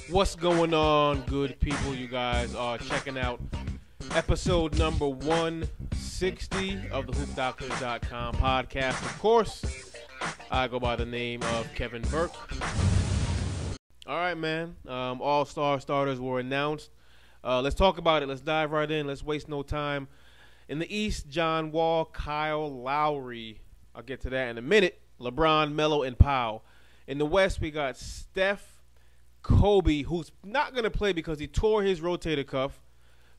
What's going on, good people? You guys are checking out episode number 160 of the HoopDoctors.com podcast. Of course, I go by the name of Kevin Burke. All right, man. All-star starters were announced. Let's talk about it. Let's dive right in. Let's waste no time. In the East, John Wall, Kyle Lowry. I'll get to that in a minute. LeBron, Melo, and Powell. In the West, we got Steph, Kobe, who's not going to play because he tore his rotator cuff.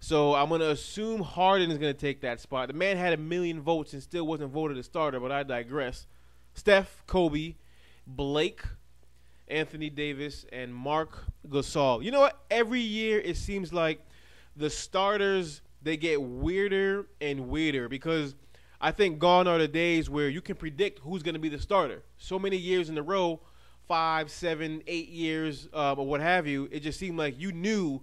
So I'm going to assume Harden is going to take that spot. The man had 1 million votes and still wasn't voted a starter, but I digress. Steph, Kobe, Blake, Anthony Davis, and Marc Gasol. You know what? Every year it seems like the starters, they get weirder and weirder because I think gone are the days where you can predict who's going to be the starter. So many years in a row, 5, 7, 8 years, or what have you, it just seemed like you knew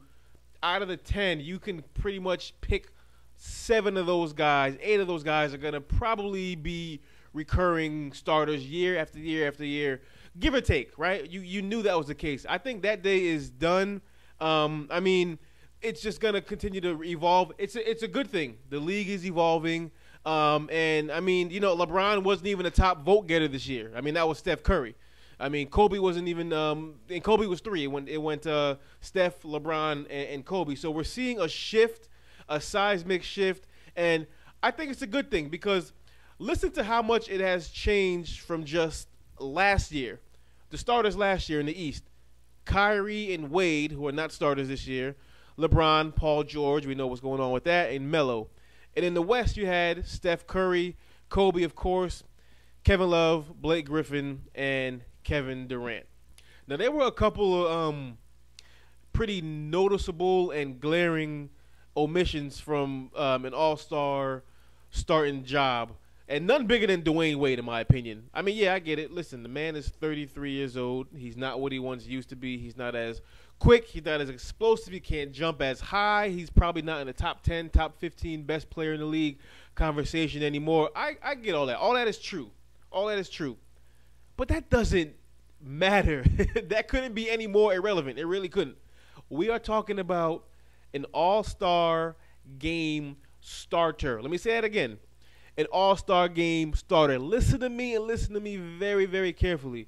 out of the 10, you can pretty much pick 7 of those guys. 8 of those guys are going to probably be recurring starters year after year after year, give or take, right? You knew that was the case. I think that day is done. I mean, it's just going to continue to evolve. It's a good thing. The league is evolving. And, I mean, you know, LeBron wasn't even a top vote getter this year. I mean, that was Steph Curry. I mean, Kobe wasn't even and Kobe was 3. It went Steph, LeBron, and Kobe. So we're seeing a shift, a seismic shift, and I think it's a good thing because listen to how much it has changed from just last year. The starters last year in the East, Kyrie and Wade, who are not starters this year, LeBron, Paul George, we know what's going on with that, and Melo. And in the West, you had Steph Curry, Kobe, of course, Kevin Love, Blake Griffin, and Kevin Durant. Now, there were a couple of pretty noticeable and glaring omissions from an all-star starting job, and none bigger than Dwayne Wade, in my opinion. I mean, yeah, I get it. Listen, the man is 33 years old. He's not what he once used to be. He's not as quick. He's not as explosive. He can't jump as high. He's probably not in the top 10, top 15 best player in the league conversation anymore. I get all that. All that is true. All that is true. But that doesn't matter. That couldn't be any more irrelevant. It really couldn't. We are talking about an all-star game starter. Let me say that again. An all-star game starter. Listen to me and listen to me very, very carefully.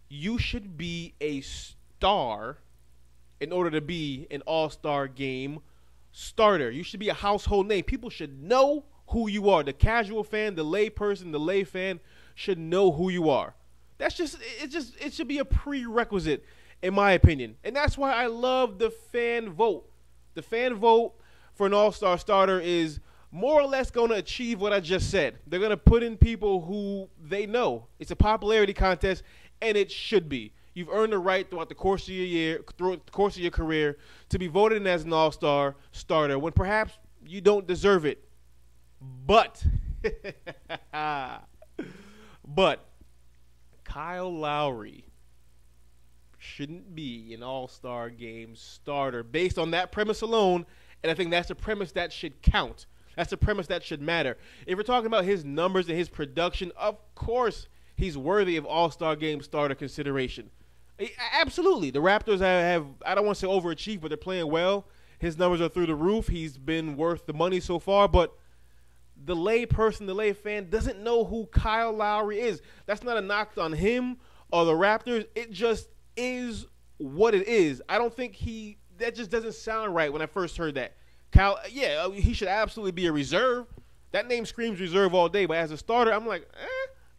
You should be a star in order to be an all-star game starter. You should be a household name. People should know who you are. The casual fan, the lay person, the lay fan should know who you are. It should be a prerequisite, in my opinion. And that's why I love the fan vote. The fan vote for an all-star starter is more or less going to achieve what I just said. They're going to put in people who they know. It's a popularity contest, and it should be. You've earned the right throughout the course of your career, to be voted in as an all-star starter when perhaps you don't deserve it. But Kyle Lowry shouldn't be an all-star game starter based on that premise alone, and I think that's a premise that should count. That's a premise that should matter. If we're talking about his numbers and his production, of course he's worthy of all-star game starter consideration. Absolutely. The Raptors have I don't want to say overachieved, but they're playing well. His numbers are through the roof. He's been worth the money so far, but the lay person, the lay fan doesn't know who Kyle Lowry is. That's not a knock on him or the Raptors. It just is what it is. I don't think that just doesn't sound right when I first heard that. Kyle, yeah, he should absolutely be a reserve. That name screams reserve all day, but as a starter, I'm like,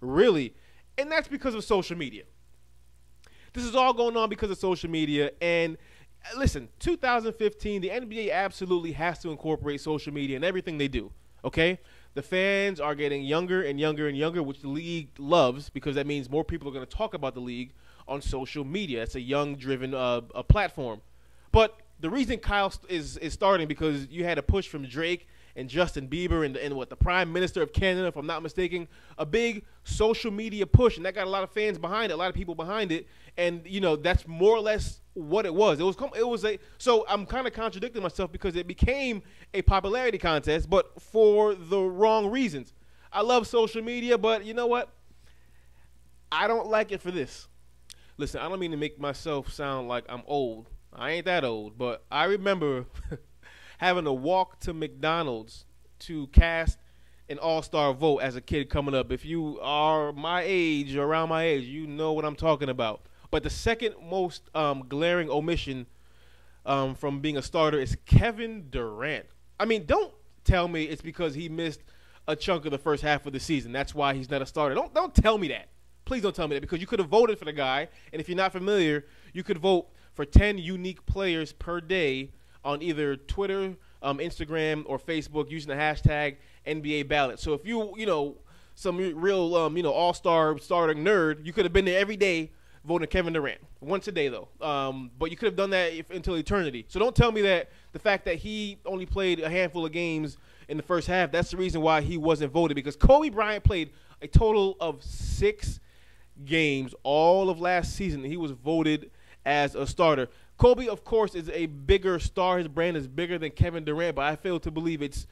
really? And that's because of social media. This is all going on because of social media. And listen, 2015, the NBA absolutely has to incorporate social media in everything they do. Okay? The fans are getting younger and younger and younger, which the league loves because that means more people are going to talk about the league on social media. It's a young-driven platform. But the reason Kyle is starting because you had a push from Drake and Justin Bieber and what the Prime Minister of Canada, if I'm not mistaken, a big social media push, and that got a lot of fans behind it, a lot of people behind it, and that's more or less what it was. So I'm kind of contradicting myself because it became a popularity contest, but for the wrong reasons. I love social media, but you know what? I don't like it for this. Listen, I don't mean to make myself sound like I'm old. I ain't that old, but I remember having to walk to McDonald's to cast an all-star vote as a kid coming up. If you are my age or around my age, you know what I'm talking about. But the second most glaring omission from being a starter is Kevin Durant. I mean, don't tell me it's because he missed a chunk of the first half of the season. That's why he's not a starter. Don't tell me that. Please don't tell me that, because you could have voted for the guy, and if you're not familiar, you could vote for 10 unique players per day on either Twitter, Instagram, or Facebook using the hashtag NBA ballot. So if some real all-star starting nerd, you could have been there every day voting Kevin Durant. Once a day, though. But you could have done that until eternity. So don't tell me that the fact that he only played a handful of games in the first half, that's the reason why he wasn't voted, because Kobe Bryant played a total of 6 games all of last season. He was voted as a starter. Kobe, of course, is a bigger star. His brand is bigger than Kevin Durant, but I fail to believe it's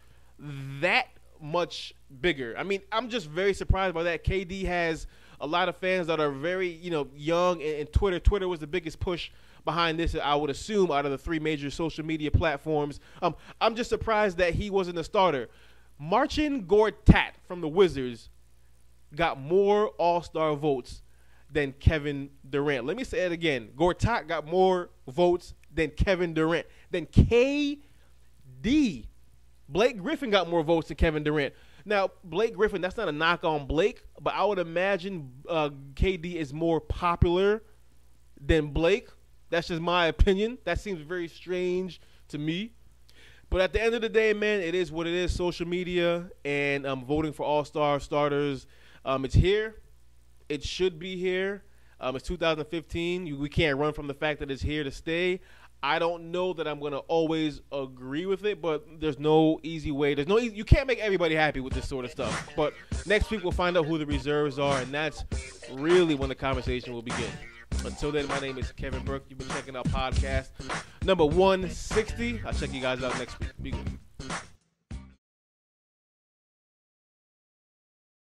that much bigger. I mean, I'm just very surprised by that. KD has a lot of fans that are very, young, and Twitter was the biggest push behind this, I would assume, out of the 3 major social media platforms. I'm just surprised that he wasn't a starter. Marcin Gortat from the Wizards got more all-star votes than Kevin Durant. Let me say it again. Gortat got more votes than Kevin Durant. Than KD. Blake Griffin got more votes than Kevin Durant. Now, Blake Griffin, that's not a knock on Blake, but I would imagine KD is more popular than Blake. That's just my opinion. That seems very strange to me. But at the end of the day, man, it is what it is, social media, and voting for all-star starters. It's here. It should be here. It's 2015. We can't run from the fact that it's here to stay. I don't know that I'm going to always agree with it, but there's no easy way. You can't make everybody happy with this sort of stuff. But next week we'll find out who the reserves are, and that's really when the conversation will begin. Until then, my name is Kevin Burke. You've been checking out podcast number 160. I'll check you guys out next week. Be good.